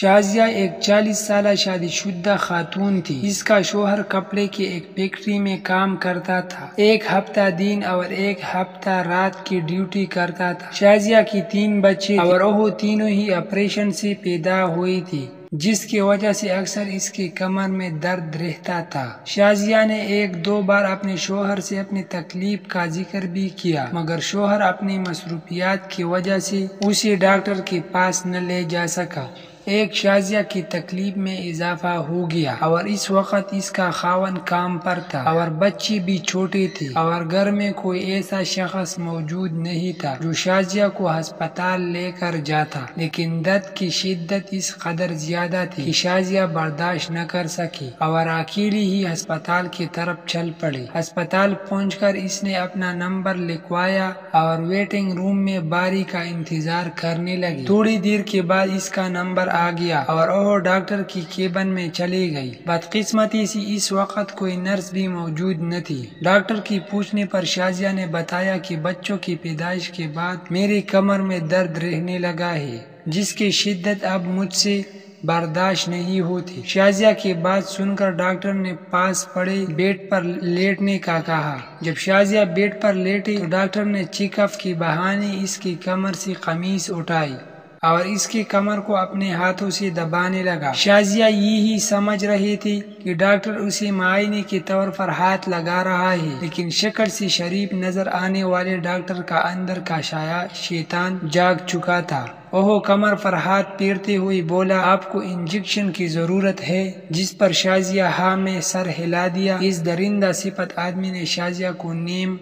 شازیہ ایک 40 سالہ شادی شدہ خاتون تھی۔ اس کا شوہر کپڑے کی ایک فیکٹری میں کام کرتا تھا۔ ایک ہفتہ دن اور ایک ہفتہ رات کی ڈیوٹی کرتا تھا۔ شازیہ کی 3 بچے اور وہ تینوں ہی آپریشن سے پیدا ہوئی تھی، جس کی وجہ سے اکثر اس کی کمر میں درد رہتا تھا۔ شازیہ نے 1-2 بار اپنے شوہر سے اپنی تکلیف کا ذکر بھی کیا، مگر شوہر اپنی مصروفیات کی وجہ سے اسے ڈاکٹر کے پاس نہ لے جا سکا۔ ایک شازیہ کی تکلیف میں اضافہ ہو گیا اور اس وقت اس کا خاوند کام پر تھا اور بچے بھی چھوٹے تھے اور گھر میں کوئی ایسا شخص موجود نہیں تھا جو شازیہ کو ہسپتال لے کر جاتا، لیکن درد کی شدت اس قدر زیادہ تھی کہ شازیہ برداشت نہ کر سکی اور اکیلی ہی ہسپتال کی طرف چل پڑی۔ ہسپتال پہنچ کر اس نے اپنا نمبر لکھوایا اور ویٹنگ روم میں باری کا انتظار کرنے لگی۔ تھوڑی دیر کے بعد اس کا نمبر آ گیا اور وہ ڈاکٹر کی کیبن میں چلی گئی۔ بدقسمتی سے اس وقت کوئی نرس بھی موجود نہ تھی۔ ڈاکٹر کی پوچھنے پر شازیہ نے بتایا کہ بچوں کی پیدائش کے بعد میری کمر میں درد رہنے لگا ہے، جس کی شدت اب مجھ سے برداشت نہیں ہوتی۔ شازیہ کی بات سن کر ڈاکٹر نے پاس پڑے بیڈ پر لیٹنے کا کہا۔ جب شازیہ بیڈ پر لیٹی تو ڈاکٹر نے چیک اپ کے بہانے اس کی کمر سے قمیص اٹھائی اور اس کی کمر کو اپنے ہاتھوں سے دبانے لگا۔ شازیہ یہی سمجھ رہی تھی کہ ڈاکٹر اسے معائنے کے طور پر ہاتھ لگا رہا ہے، لیکن شکل سے شریف نظر آنے والے ڈاکٹر کا اندر کا شیطان جاگ چکا تھا۔ وہ کمر پر ہاتھ پھیرتے ہوئے بولا، آپ کو انجیکشن کی ضرورت ہے؟ جس پر شازیہ ہاں میں سر ہلا دیا۔ اس درندہ صفت آدمی نے شازیہ کو نیم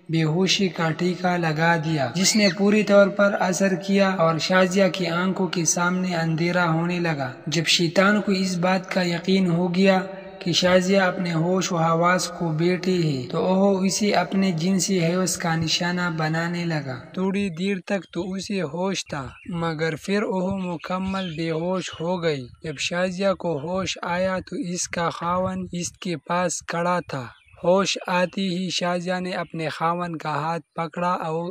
بے ہوشی کا ٹیکہ لگا دیا، جس نے پوری طور پر اثر کیا اور شازیہ کی آنکھوں کے سامنے اندھیرا ہونے لگا۔ جب شیطان کو اس بات کا یقین ہو گیا کہ شازیہ اپنے ہوش و حواس کو بیٹھی ہے تو وہ اسے اپنے جنسی حیث کا نشانہ بنانے لگا۔ تھوڑی دیر تک تو اسے ہوش تھا، مگر پھر وہ مکمل بے ہوش ہو گئی۔ جب شازیہ کو ہوش آیا تو اس کا خاوند اس کے پاس کھڑا تھا۔ ہوش آتے ہی شازیہ نے اپنے خاوند کا ہاتھ پکڑا اور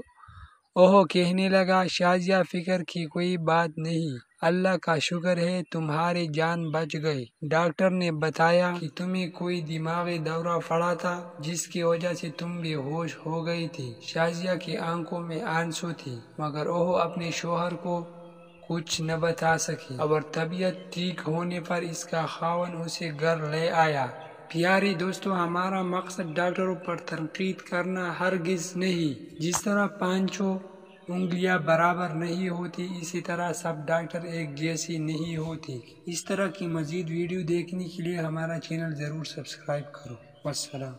وہ کہنے لگا، شازیہ فکر کی کوئی بات نہیں، اللہ کا شکر ہے تمہاری جان بچ گئی۔ ڈاکٹر نے بتایا کہ تمہیں کوئی دماغی دورہ پڑا تھا، جس کی وجہ سے تم بے ہوش ہو گئی تھی۔ شازیہ کی آنکھوں میں آنسو تھی، مگر وہ اپنے شوہر کو کچھ نہ بتا سکی اور طبیعت ٹھیک ہونے پر اس کا خاوند اسے گھر لے آیا۔ پیارے دوستو، ہمارا مقصد ڈاکٹروں پر تنقید کرنا ہرگز نہیں۔ جس طرح 5 انگلیاں برابر نہیں ہوتی، اسی طرح سب ڈاکٹر ایک جیسی نہیں ہوتے۔ اس طرح کی مزید ویڈیو دیکھنے کے لیے ہمارا چینل ضرور سبسکرائب کرو۔ والسلام۔